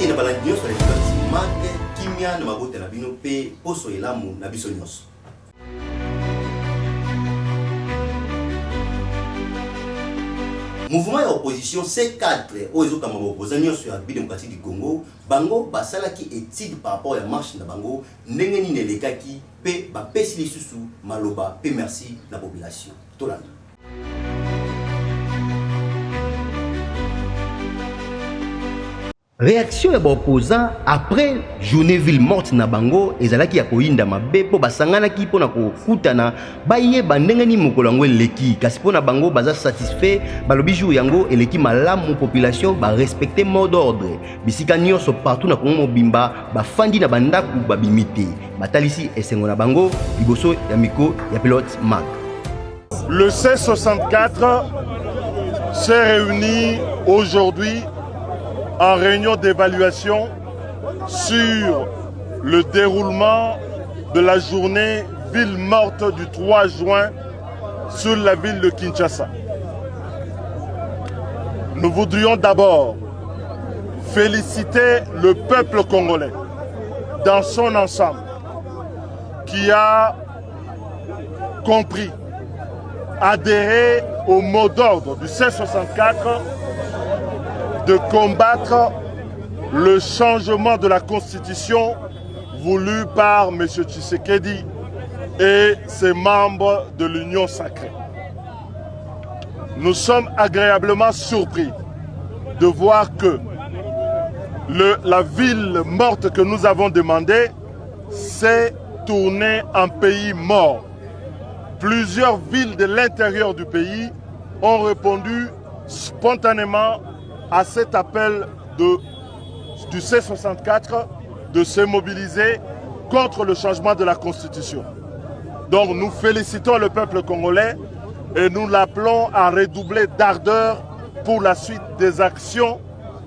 Mbote na balandi nyonso na ekoti mag kimia na mabote na bino pe poso elamu na biso nyonso. Mouvement et opposition C4 aux autres opposants sur la démocratie du Congo, bango basalaki étude par rapport à la marche de bango, n'engeni nelekaki pe ba pesili susu maloba pe merci la population. Tolanda. Réaction ya opposant après journée ville morte na bango ezalaki ya koinda mabe po basangana ki pona ko kutana baye bandengeni mokolango eleki kasi pona bango baza satisfait balobi jour yango eleki malamu population ba respecter mot d'ordre bisika nyonso partout na Kongo mobimba bafandi na bandaku babimite batalisi esengo na bango liboso ya miko ya pilote Mark. Le C64 s'est réuni aujourd'hui en réunion d'évaluation sur le déroulement de la journée ville morte du 3 juin sur la ville de Kinshasa. Nous voudrions d'abord féliciter le peuple congolais dans son ensemble qui a compris, adhéré au mot d'ordre du C64 de combattre le changement de la constitution voulu par M. Tshisekedi et ses membres de l'Union sacrée. Nous sommes agréablement surpris de voir que la ville morte que nous avons demandée s'est tournée en pays mort. Plusieurs villes de l'intérieur du pays ont répondu spontanément à cet appel du C64 de se mobiliser contre le changement de la Constitution. Donc nous félicitons le peuple congolais et nous l'appelons à redoubler d'ardeur pour la suite des actions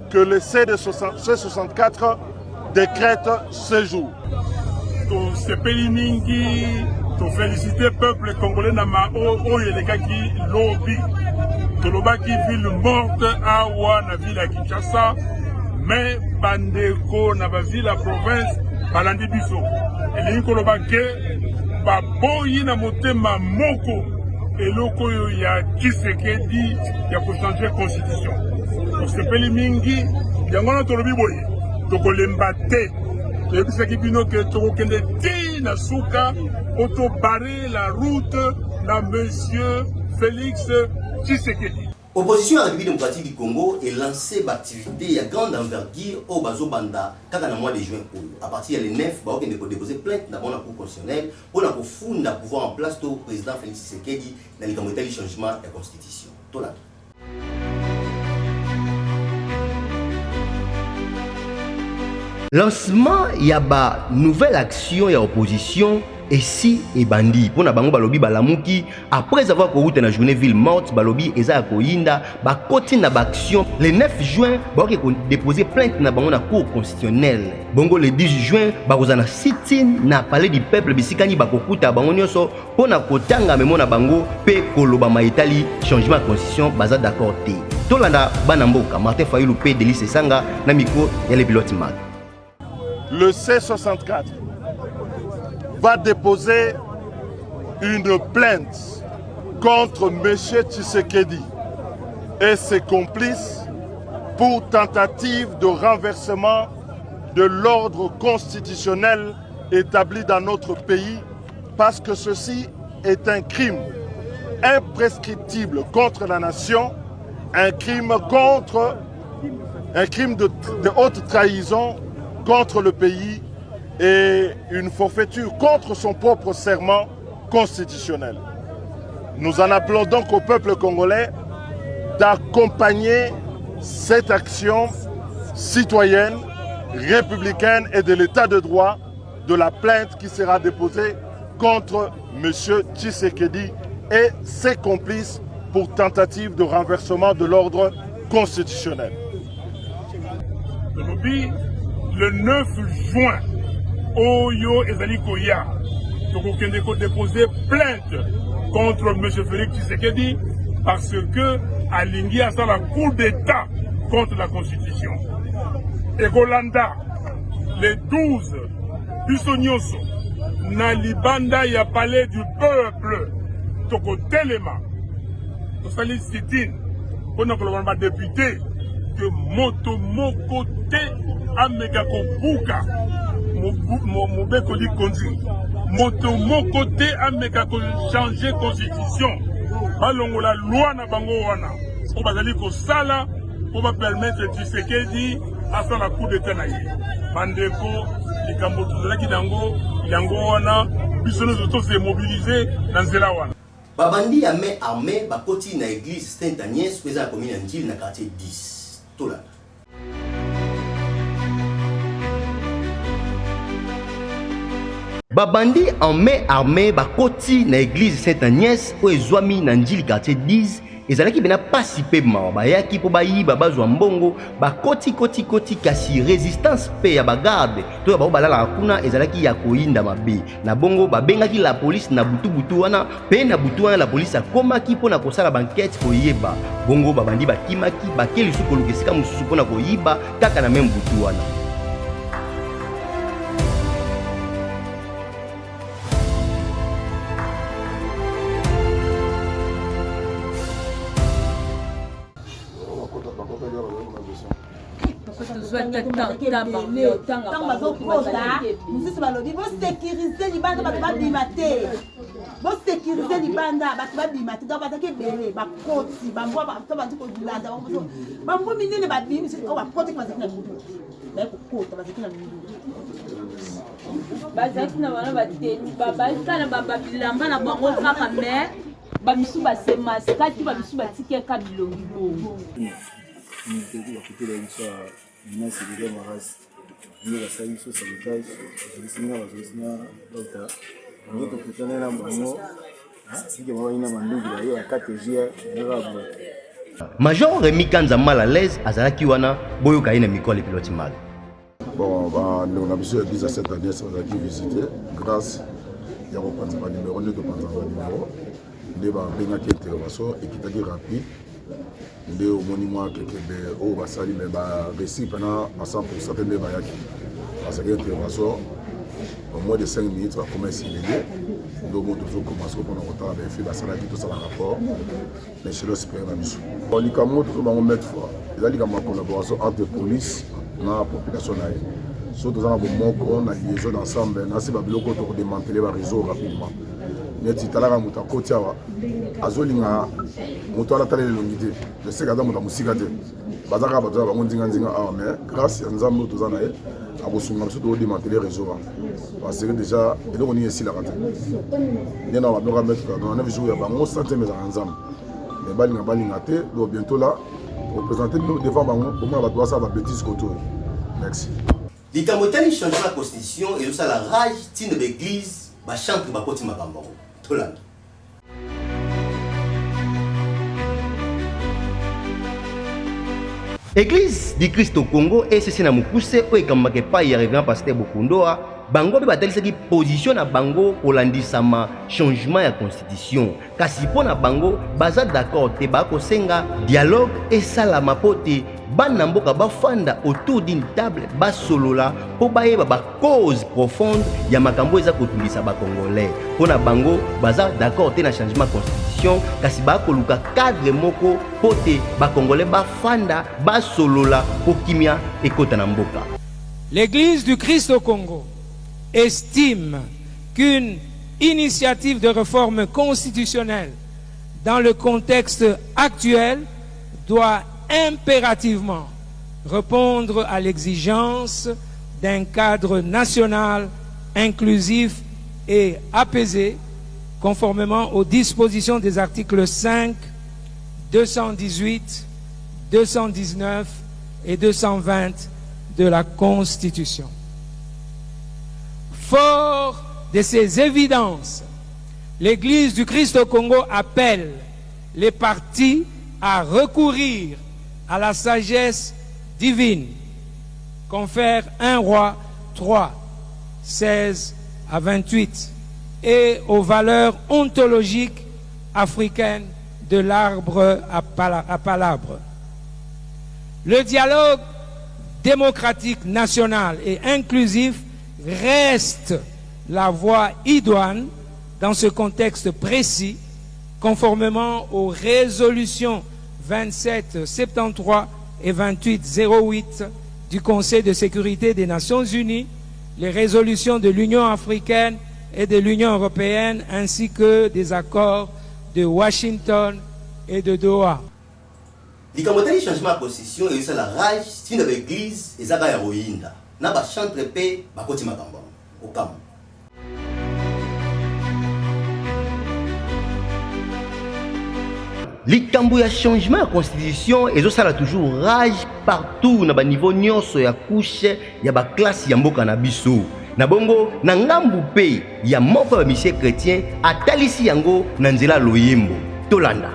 que le C64 décrète ce jour. Nous félicitons le peuple congolais qui lobby. Tolobaki ville morte awa na ville ya Kinshasa mais bandeko na ba ville ya province balandi biso elingi koloba ke baboyi na motema moko eloko oyo ya Tshisekedi ya kochanger constitution tosepeli mingi yango na tolobi boye tokolemba te toyebisaki bino ke tokokende ti na suka otobare la route na monsieur Félix Tshisekedi. Opposition à la République démocratique du Congo est lancée d'activité à grande envergure au Bazo Banda dans le mois de juin. À partir du 9, il a déposé plainte dans la Cour constitutionnelle pour fonder le pouvoir en place du président Félix Tshisekedi dans le comité de changement de la Constitution. Lancement, il y a une nouvelle action de l'opposition. Et si et bandi pour na bango balobi balamuki après avoir couru dans la journée ville morte balobi eza koyinda ba koti na action le 9 juin ba ko déposer plainte na bango na cour constitutionnelle bongo le 10 juin ba kozana sit-in na palais du peuple bisikani ba kokuta bango nyonso pona kotanga memo na bango pe koloba maitali changement de constitution baza d'accord te tolanda bana mboka Martin Fayulu pe Delice Sanga na micro ya le pilote Mark. Le C64 va déposer une plainte contre M. Tshisekedi et ses complices pour tentative de renversement de l'ordre constitutionnel établi dans notre pays parce que ceci est un crime imprescriptible contre la nation, un crime de haute trahison contre le pays et une forfaiture contre son propre serment constitutionnel. Nous en appelons donc au peuple congolais d'accompagner cette action citoyenne, républicaine et de l'état de droit de la plainte qui sera déposée contre M. Tshisekedi et ses complices pour tentative de renversement de l'ordre constitutionnel. Le 9 juin, Oyo Ezali Koya, Tokokendeko déposé plainte contre M. Félix Tshisekedi parce que Alingi a ça la Cour d'État contre la Constitution. et Golanda, les 12 Bissonioso, na libanda ya palais du peuple, toko telema, to sali sit-in, pour nous député, que moto moko te ameka ko buka, mo beko di konzi, moto moko te ameka ko changer constitution, balongo la loi na bango wana, pour bazali ko sala, pour permettre Tshisekedi à faire la coup de tenaille. Bandeko, les Cambodgiens yango wana, bisono zoto se mobiliser dans zela wana. Babandi ya main armée bakoti na église Sainte-Agnès pesa la commune Njili na quartier 10. Tola. Babandi en main armée bakoti na église Sainte-Agnès o ezwami na Njili quartier 10. Ezalaki bena pasi pe bayaki po bayiba bazwa mbongo bakoti kasi résistance pe ya bagarde to ya balala kuna ezalaki ya koinda mabe na bongo babengaki la police na butu wana pe na butu wana la police akomaki po na kosala banquête koyeba bongo babandi bakimaki bakeli suko lukesika mususu po na koyiba kaka na même butu wana. Mosusu balobi bosécuriser libanda bato babima te, bosécuriser libanda bato babima te, donc bataki ebele bakoti bambwa bato bandi kolanda bambwa minene babimi oyo bakoti bazaki na mindu baye kokota bazaki na mindu bazaki na bana bateni babasala babilamba na bango kaka me bamisu basemaskati bamisu batikeka bilongi bongo nous la salle sur sabotage, je vais l'autre. Nous te prétendons la maman. Si que moi ina mandugu la yo akategia ngabo. Major Rémi Kanza mal à l'aise azalaki wana boyo kaina mikolo pilote mal. Bon bah nous on a besoin de cette année ça va qui visiter grâce ya reprendre pas numéro ne de prendre pas numéro. De ba benga qui intervention et qui t'a dit rapide. De au monument quelque au basali mais ba récit pendant à 100% de bayaki parce que intervention au moins de 5 minutes va commencer l'idée donc on toujours commencer pendant longtemps avec fait basala qui tout ça rapport mais chez le super na biso on dit comme tout va mettre fort il a dit comme collaboration entre police na population là surtout dans le moko na liaison ensemble na c'est ba biloko to démanteler ba réseau rapidement neti talaka muta kotiawa azolinga muto ala talele longité je sais que dans muta musika te bazaka bato ba nzinga ah mais grâce à nzambe to zana a bosunga surtout au démanteler réseau parce que déjà et donc on y est ici la rate ni na ba mettre dans 9 jours ya bango santé mais nzambe mais balinga te donc bientôt là représenter nous devant bango au moins ba doit ça ba bêtise koto merci likamotani changer la constitution et ça la rage tine l'église ba chante ba koti makambo Tolanda. Église du Christ au Congo et c'est na mukuse o ekamake pa ya révérend pasteur Bokundoa bango be batalisaki position na bango kolandisama changement ya constitution kasi pona bango baza d'accord te ba kosenga dialogue et salama pote bana mboka bafanda autour d'une table basolola po bayeba ba cause profonde ya makambo eza kotulisa ba congolais pona bango baza d'accord te na changement constitution kasi ba koluka cadre moko pote ba congolais bafanda basolola po kimia ekota na mboka. L'Église du Christ au Congo estime qu'une initiative de réforme constitutionnelle dans le contexte actuel doit impérativement répondre à l'exigence d'un cadre national inclusif et apaisé conformément aux dispositions des articles 5, 218, 219 et 220 de la Constitution. Fort de ces évidences, l'Église du Christ au Congo appelle les partis à recourir à la sagesse divine, confère 1 Roi 3, 16 à 28, et aux valeurs ontologiques africaines de l'arbre à palabre. Le dialogue démocratique national et inclusif reste la voie idoine dans ce contexte précis, conformément aux résolutions 2773 et 2808 du Conseil de sécurité des Nations Unies, les résolutions de l'Union africaine et de l'Union européenne, ainsi que des accords de Washington et de Doha. likamotali changement ya position et ça la rage si na l'église ezaka ya royinda na ba chantre pe bakoti makambo okam likambo ya changement ya constitution ezosala toujours rage partout na ba niveau nyonso ya couche ya ba classe ya mboka na biso na bongo na ngambu pe ya moko ya misie chrétien atalisi yango na nzela loyembo tolanda.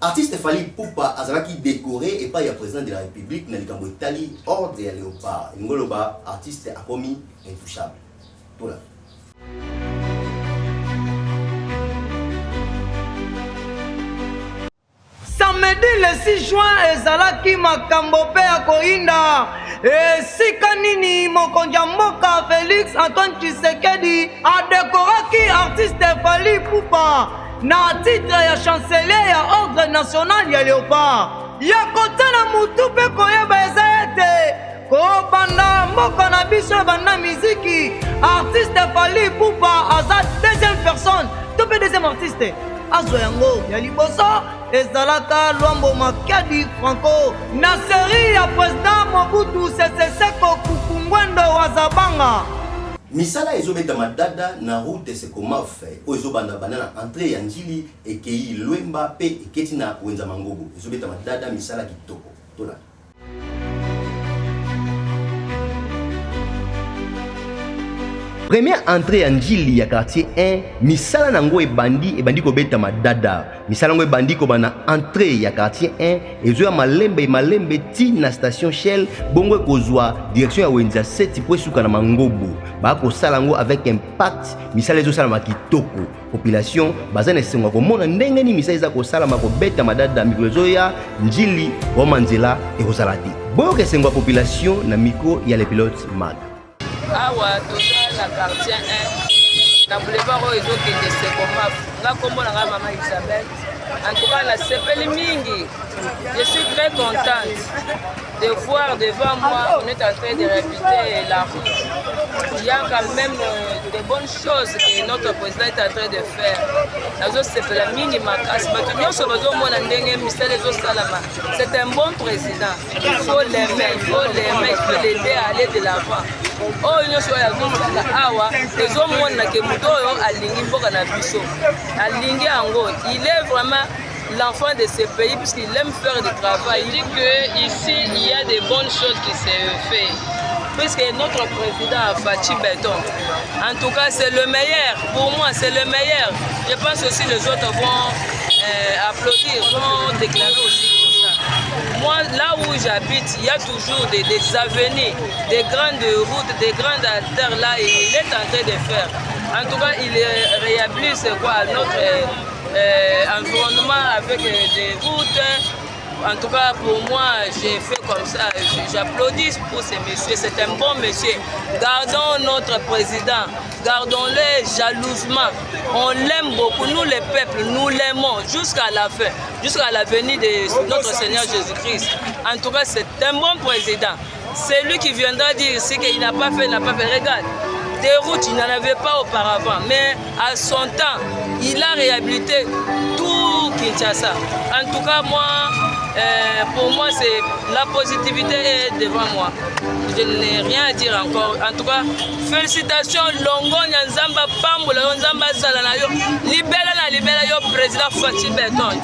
Artiste Fally Ipupa azalaki décoré et pas le président de la République na likambo Italie ordre ya Léopard ngoloba artiste akomi intouchable tola. Samedi le 6 juin ezalaki makambo pe ya koinda esika nini mokonzi ya mboka Félix Antoine Tshisekedi adekoraki artiste Fally Ipupa na titre ya chancelier ya ordre national ya Léopard ya kotala mutu pe koyeba eza ete kobanda mboka na biso banda miziki artiste Fally Ipupa aza deuxième personne to pe deuxième artiste azwa yango ya liboso ezalaka Luambo Makiadi Franco na série ya président Mobutu Sese Seko Kukungwendo wa Zabanga. Misala ezobeta madada na route Sekomafe o ezobanda banana entrée ya Njili ekei Lwemba pe eketi na Wenza Mangobo ezobeta madada misala kitoko tola. Première entrée ya Njili ya quartier 1 misala nango ebandi kobeta madada misala ngo ebandi ko bana entrée ya quartier 1 ezo ya malembe ti na station Shell bongo kozwa direction ya Wenza 7 po suka na Mangobo ba ko sala ngo avec impact misala ezo sala makitoko population bazana esengo komona ndenge ni misala eza ko sala makobeta madada mikrozo ya Njili wa manzela ekozala ti boyo esengo population na micro ya le pilote mag. Awa toza na quartier 1 na boulevard oyo ezokende Sekomafe nga kombo na nga mama Isabelle. En tout cas la sepeli mingi. Je suis très contente de voir devant moi on est en train de répéter la route. Il y a quand même de bonnes choses que notre président est en train de faire. Nazosepela mingi makasi bato nyonso bazomona ndenge misala ezosalama. C'est un bon président. Il faut l'aimer, il faut l'aider à aller de l'avant. Oh nyonso oyo azosala awa ezomona ke moto oyo alingi mboka na biso alingi yango il est vraiment l'enfant de ce pays puisqu'il aime faire du travail. Il dit que ici il y a de bonnes choses qui se font puisque notre président a Fachi Béton. En tout cas c'est le meilleur pour moi, c'est le meilleur. Je pense aussi les autres vont applaudir, vont déclarer aussi pour ça. Moi, là où j'habite, il y a toujours des avenirs, des grandes routes, des grandes artères là, et il est en train de faire. En tout cas, il réhabilite notre environnement avec des routes. En tout cas, pour moi, j'ai fait comme ça. J'applaudis pour ces messieurs. C'est un bon monsieur. Gardons notre président. Gardons-le jalousement. On l'aime beaucoup. Nous, les peuples, nous l'aimons jusqu'à la fin. Jusqu'à la venue de notre Seigneur Jésus-Christ. En tout cas, c'est un bon président. C'est lui qui viendra dire ici qu'il n'a pas fait, Regarde, des routes, il n'en avait pas auparavant. Mais à son temps, il a réhabilité tout Kinshasa. En tout cas, moi, pour moi, c'est la positivité est devant moi. Je n'ai rien à dire encore. En tout cas, félicitations, Longo Nyanzamba Pamboula, Nyanzamba Zalanayo, libéra yo président Fatih Berton.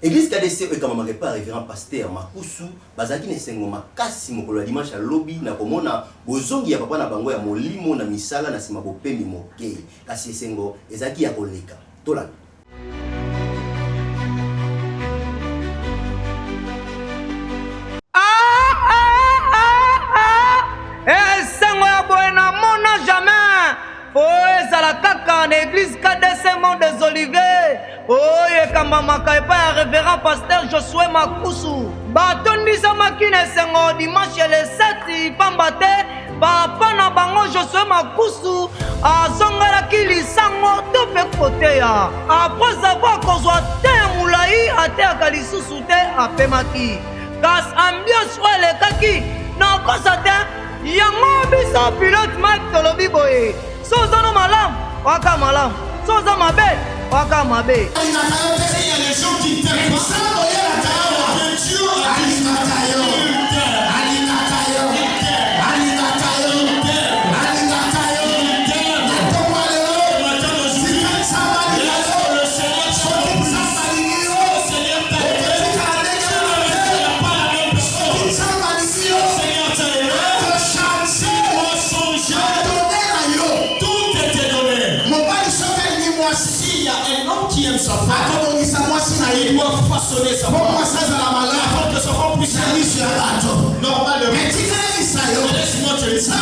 Église KDC ekamamaka pa révérend pasteur Makusu bazaki nesengo makasi mokolo ya dimanche ya lobi na komona bozongi ya papa na bango ya molimo na misala na sima bopemi moke kasi esengo ezaki ya koleka tolanda. Esengo ya boye na mona jamais po ezala kaka na église KDC Mont des Oliviers oyo ekambamaka epai ya révérend pasteur Josué Makusu batondisaki na esengo dimanche le 7 pamba te papa na bango Josué Makusu azongelaki lisango to mpe koteya apres avoir kozwa te ya molai ateyaka lisusu te apemaki kasi ambiance oyo elekaki na kosa te yango biso pilote Mike tolobi boye soza no malamu waka malamu soza mabe waka mabe. Il doit façonner sa femme. Avant que sa femme puisse aller normalement. Laisse-moi te dire.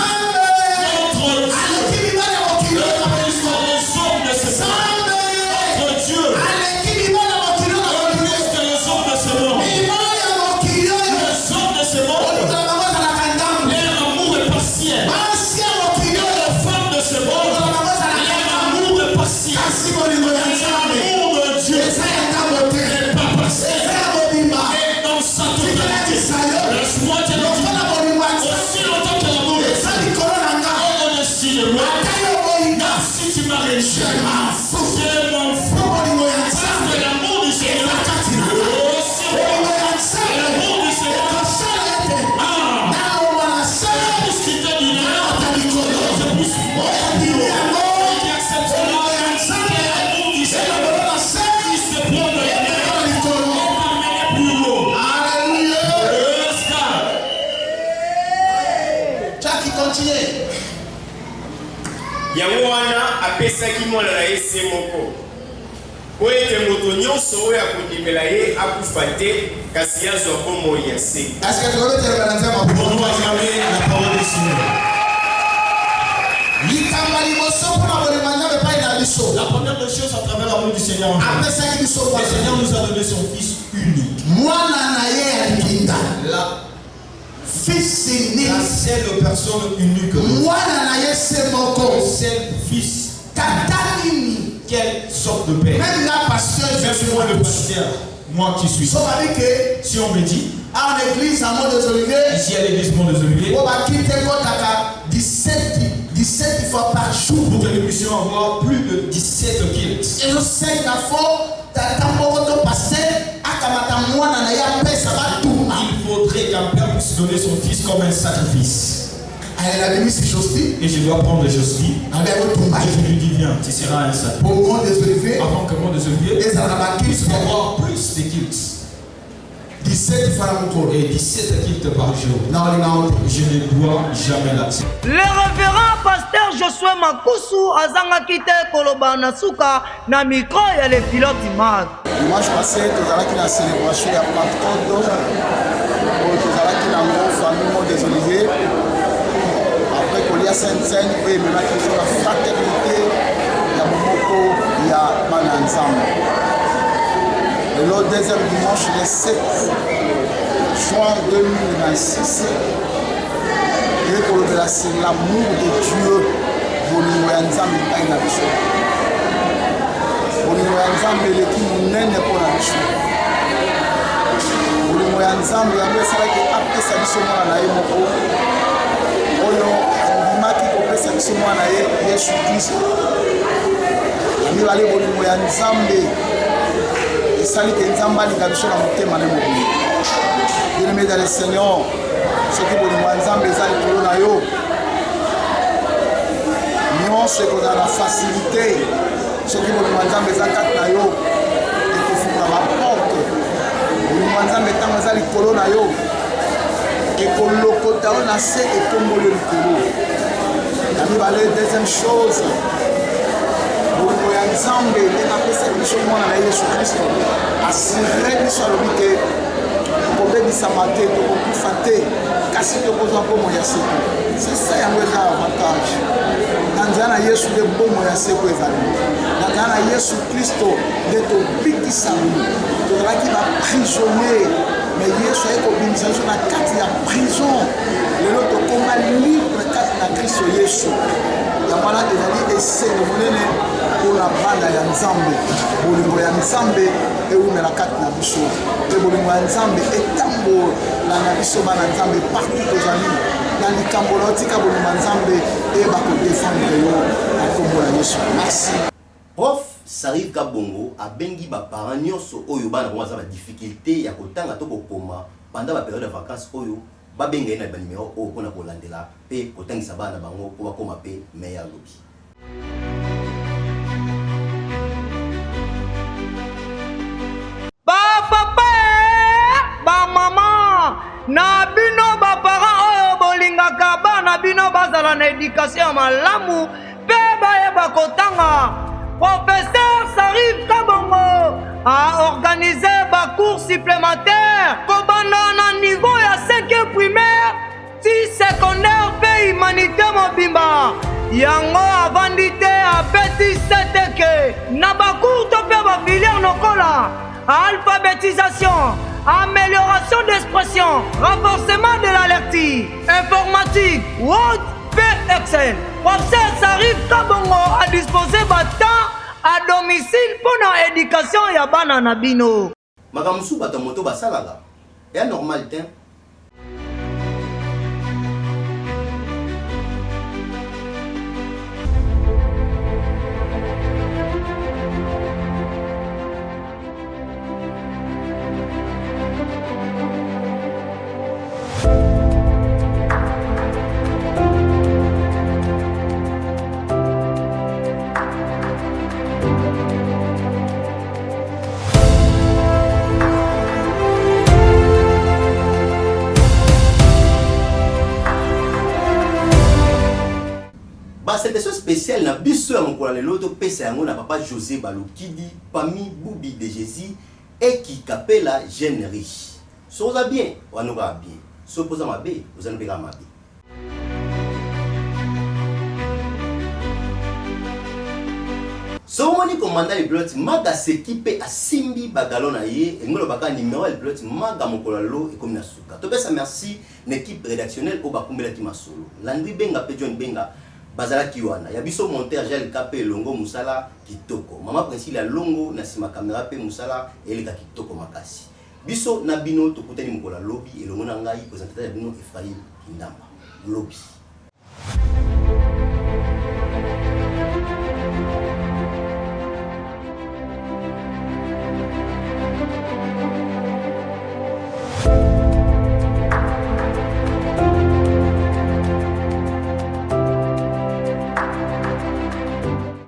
yango wana apesaki mwana na ye se moko po ete moto nyonso oyo akondimela ye akufa te kasi azwa bomoi ya se. La première des choses à travers l'amour du Seigneur, le Seigneur nous a donné son Fils unique. La seule personne unique. Le seul Fils. Quelle sorte de père? Même la pasteur, moi le pasteur, moi qui suis. Si on me dit, en église à Mont des Oliviers, ici à l'église Mont des Oliviers, on va quitter 17 fois par jour. Pour que nous puissions avoir plus de 17 kills. Et je sais qu'il faut il faudrait qu'un père puisse donner son fils comme un sacrifice. Et je dois prendre Josué. Je lui dis viens, tu seras un sacrifice. Avant que Mont des Oliviers puisse avoir plus de kills. 17 fois et 17 kills par jour. Je ne dois jamais là-dessus. Le révérend pasteur Josué Makusu azanga kite koloba na suka na micro ya le pilote mag. Dimanche passé, nous avons la célébration de Pantone. Nous avons la famille Mont des Oliviers. Après qu'on y a Sainte-Seine, et maintenant qu'ils ont la fraternité, il y a beaucoup, il y a Mananzam. Et le deuxième dimanche, le 7 juin 2026, et pour le c'est l'amour de Dieu pour nous ensemble dans la vie. Pour nous ensemble les qui nous n'aiment pour la vie. Pour nous ensemble il y a des choses qui après ça sont dans la vie moko. Oyo maki ko pesa kisoma na Yesu Kristo. Ni wale pour nous ensemble et sali que nzamba likabisho na motema na mobili. Bien-aimé dans le Seigneur, ce qui pour nous ensemble les alcool na yo. Ce qu'on a la facilité, ce qui vous demande à mes attaques na yo, et que vous la porte. Vous demandez à mes temps les colo na yo, et que le côté on a c'est et comme le colo. La deuxième chose, vous voyez ensemble, et après cette mission moi na Jésus Christ, assurer que soit le week-end, pour bénir sa maté, pour vous fâter, casser le besoin pour moi c'est ça un avantage. Dans Yesu de bon moyen c'est quoi évaluer. Dans Yesu Christo de to biki samu. To la qui va prisonnier. Mais Yesu est comme une situation na carte ya prison. Le lot combat libre carte na Christ Yesu. Ya mala de la vie essaie de monene pour la banda ya Nzambe. Bolingo ya Nzambe et où me la carte na biso. Et bolingo ya Nzambe et tambo la na biso ba na Nzambe partout aux amis. Dans les Cambolotika bolingo Nzambe et ba ko défendre yo na kombo ya Yesu. Merci. Prof Sarif Kabongo a bengi ba parents nyonso oyo bana ko za ba difficulté ya kotanga to kokoma pendant la période de vacances oyo ba benga na ba numéro o pona ko landela pe kotangisa bana bango ko ba koma pe meilleur lobby. Ba papa ba mama na bino ba parents oyo bolingaka bana bino bazala na éducation malamu pe ba kotanga. Professeur Sarif Kabongo a organisé des cours supplémentaires kobanda na niveau ya 5e primaire, 6 secondaire pe humanité mobimba. Yango avandite a petit seteke na ba cours to pe ba filière nokola alphabétisation, amélioration d'expression, renforcement de la lecture, informatique, Word, Excel. Professeur Sarif Kabongo a disposé de temps à domicile pour la éducation ya bana na bino. Makamusu bata moto basalaga. Ya normal ten. Cette édition spéciale na biso ya mokolo lelo to pesa yango na papa José Balokidi Pami Boubi de Jésus et qui kapela jeune riche. Soza bien, wanoka bien. So poza mabe, ozana beka mabe. So woni commandant le pilote maga s'équipe a simbi bagalo na ye ngolo baka numéro le pilote maga mokolo lelo et comme na suka. To pesa merci l'équipe rédactionnelle au bakumbela ki masolo. Landri Benga pe John Benga Bazala Kiwana, Yabiso monteur Gel Kapé Longo Musala Kitoko. Mama Princile Longo na sima caméra pe Musala eleka Kitoko makasi. Biso na bino to kutani mukola lobby et longo na ngai présentateur bino Ephraim Kindamba. Lobby.